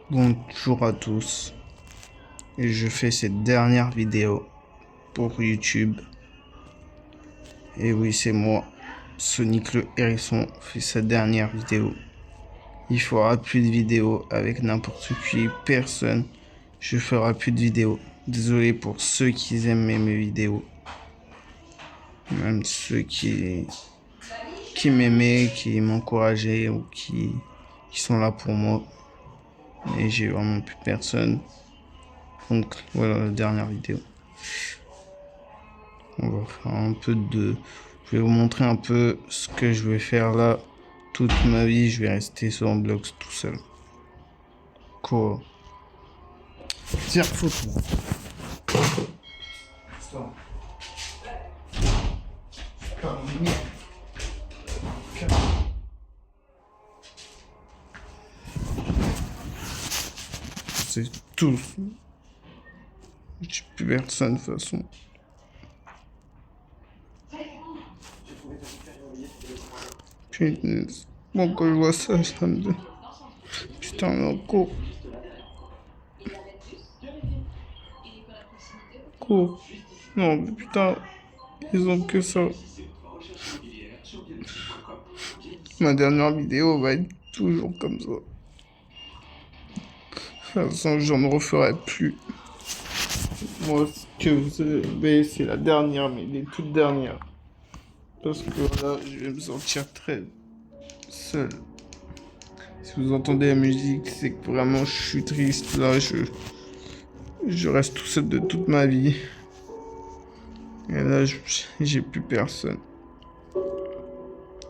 Bonjour à tous, et je fais cette dernière vidéo pour YouTube. Et oui, c'est moi, Sonic le Hérisson, fait sa dernière vidéo. Il fera plus de vidéos avec n'importe qui, personne. Je ferai plus de vidéos. Désolé pour ceux qui aiment mes vidéos, même ceux qui m'aimaient, qui m'encourageaient ou qui sont là pour moi. Et j'ai vraiment plus personne. Donc voilà la dernière vidéo. On va faire un peu de... Je vais vous montrer un peu ce que je vais faire là. Toute ma vie, je vais rester sur Roblox tout seul. Quoi? Tire photo. C'est tout. J'ai plus personne de toute façon. Putain, bon, quand je vois ça, ça me dit... Putain, mais on court. Cours. Non, mais putain, ils ont que ça. Ma dernière vidéo va être toujours comme ça. De toute façon, j'en referai plus. Moi, ce que vous savez, c'est la dernière, mais les toutes dernières. Parce que là, je vais me sentir très seul. Si vous entendez la musique, c'est que vraiment je suis triste. Là, je reste tout seul de toute ma vie. Et là, j'ai plus personne.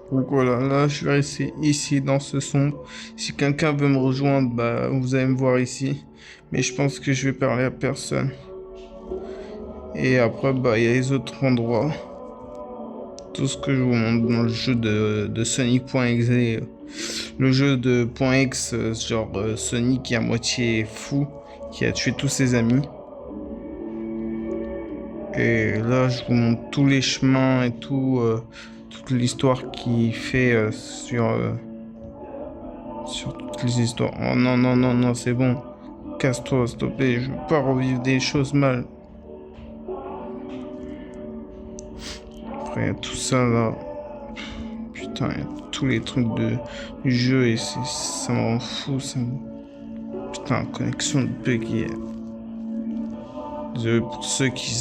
Donc voilà, là, je vais rester ici dans ce son. Si quelqu'un veut me rejoindre, bah, vous allez me voir ici. Mais je pense que je vais parler à personne. Et après, bah, il y a les autres endroits. Tout ce que je vous montre dans le jeu de Sonic.exe. Le jeu de .x, genre Sonic qui est à moitié fou, qui a tué tous ses amis. Et là, je vous montre tous les chemins et tout, toute l'histoire qu'il fait sur toutes les histoires. Oh non, non, non, non, c'est bon. Casse-toi, s'il te plaît, je veux pas revivre des choses mal. Après, il y a tout ça là. Putain, il y a tous les trucs du jeu et ça me rend fou. Putain, connexion de buggy. Désolé pour ceux qui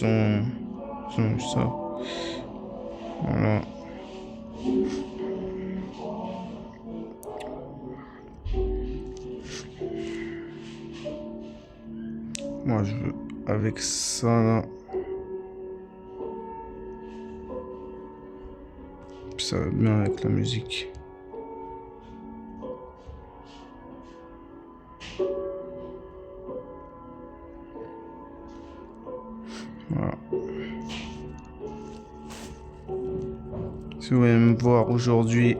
ont eu ça. Voilà. Moi, je veux avec ça là. Ça va bien avec la musique. Voilà. Si vous voulez me voir aujourd'hui,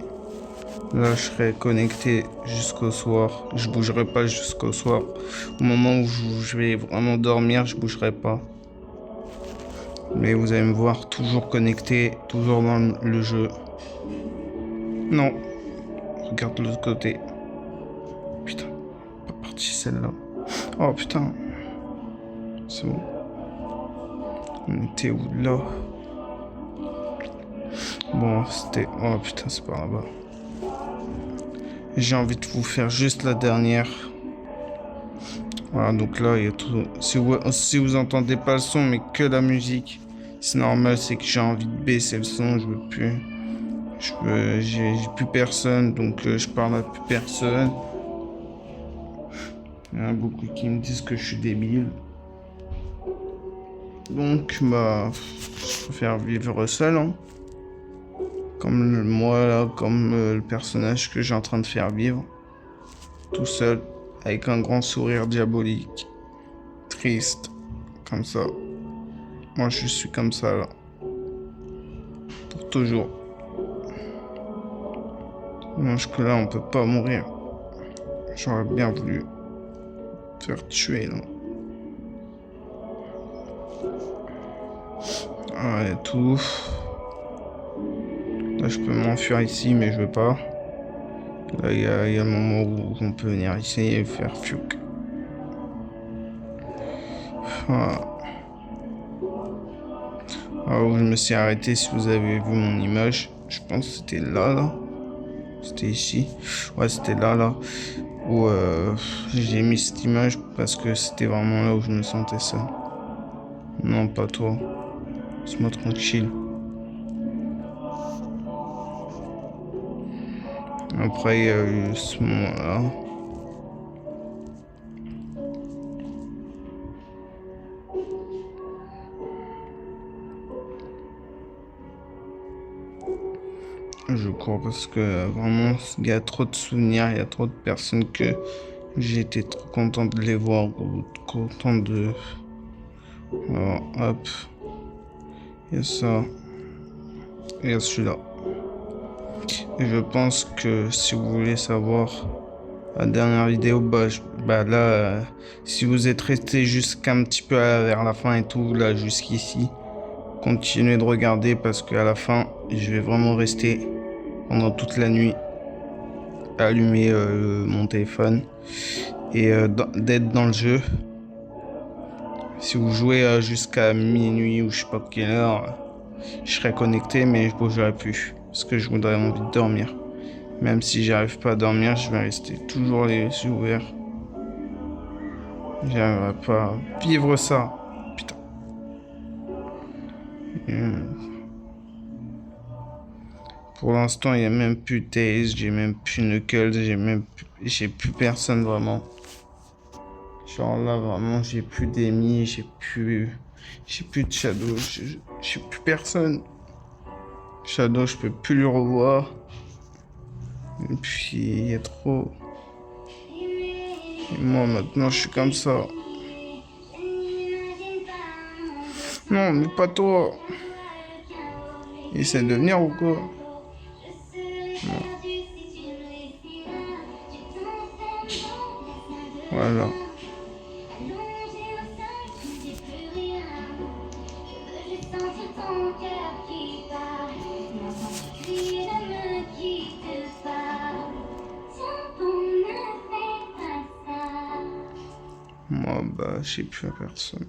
là je serai connecté jusqu'au soir. Je bougerai pas jusqu'au soir. Au moment où je vais vraiment dormir, je bougerai pas. Mais vous allez me voir toujours connecté, toujours dans le jeu. Non. Regarde de l'autre côté. Putain, pas partie celle-là. Oh putain. C'est bon. On était où là? Bon, c'était... Oh putain, c'est par là-bas. J'ai envie de vous faire juste la dernière. Voilà, donc là, il y a tout... Si vous entendez pas le son, mais que la musique, c'est normal, c'est que j'ai envie de baisser le son, je veux plus... J'ai plus personne, donc je parle à plus personne. Il y en a beaucoup qui me disent que je suis débile. Donc, bah, je préfère vivre seul, hein. Comme moi, là, comme le personnage que j'ai en train de faire vivre. Tout seul, avec un grand sourire diabolique. Triste, comme ça. Moi, je suis comme ça, là. Pour toujours. Parce que là, on peut pas mourir. J'aurais bien voulu me faire tuer, là. Ah, et tout. Là, je peux m'enfuir ici, mais je veux pas. Là, il y a un moment où on peut venir ici et faire fiouk. Alors, je me suis arrêté, si vous avez vu mon image, je pense que c'était là. C'était ici. Ouais, c'était là. Où j'ai mis cette image parce que c'était vraiment là où je me sentais seul. Non, pas toi. Laisse-moi tranquille. Après, il y a eu ce moment-là. Je crois parce que vraiment, il y a trop de souvenirs, il y a trop de personnes que j'ai été trop content de les voir, ou content de... Alors, hop. Il y a ça. Il y a celui-là. Et je pense que si vous voulez savoir la dernière vidéo, là, si vous êtes resté jusqu'un petit peu vers la fin et tout, là, jusqu'ici, continuez de regarder parce qu'à la fin, je vais vraiment rester pendant toute la nuit allumer mon téléphone et d'être dans le jeu. Si vous jouez jusqu'à minuit ou je sais pas quelle heure, je serai connecté mais je bougerai plus parce que je voudrais envie de dormir. Même si j'arrive pas à dormir, je vais rester toujours les yeux ouverts. J'arriverai pas à vivre ça. Putain. Pour l'instant, il n'y a même plus Taze, j'ai même plus Knuckles, j'ai plus personne vraiment. Genre là, vraiment, j'ai plus d'Amy, j'ai plus de Shadow, j'ai plus personne. Shadow, je peux plus le revoir. Et puis, il y a trop. Et moi, maintenant, je suis comme ça. Non, mais pas toi. Essaie de venir ou quoi? Non. Voilà. Moi, j'ai plus personne.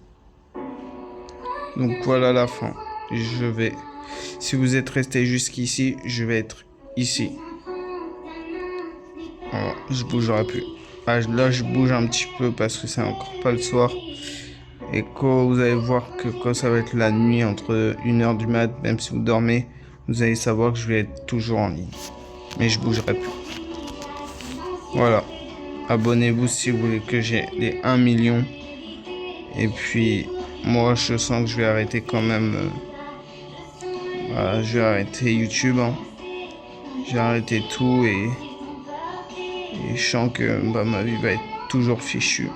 Donc voilà la fin. Je vais. Si vous êtes resté jusqu'ici, je vais être ici. Alors, je bougerai plus. Là, je bouge un petit peu parce que c'est encore pas le soir. Et quand vous allez voir que quand ça va être la nuit, entre 1h du mat, même si vous dormez, vous allez savoir que je vais être toujours en ligne. Mais je bougerai plus. Voilà. Abonnez-vous si vous voulez que j'ai les 1 million. Et puis, moi, je sens que je vais arrêter quand même. Je vais arrêter YouTube. Je vais arrêter tout et je sens que ma vie va être toujours fichue.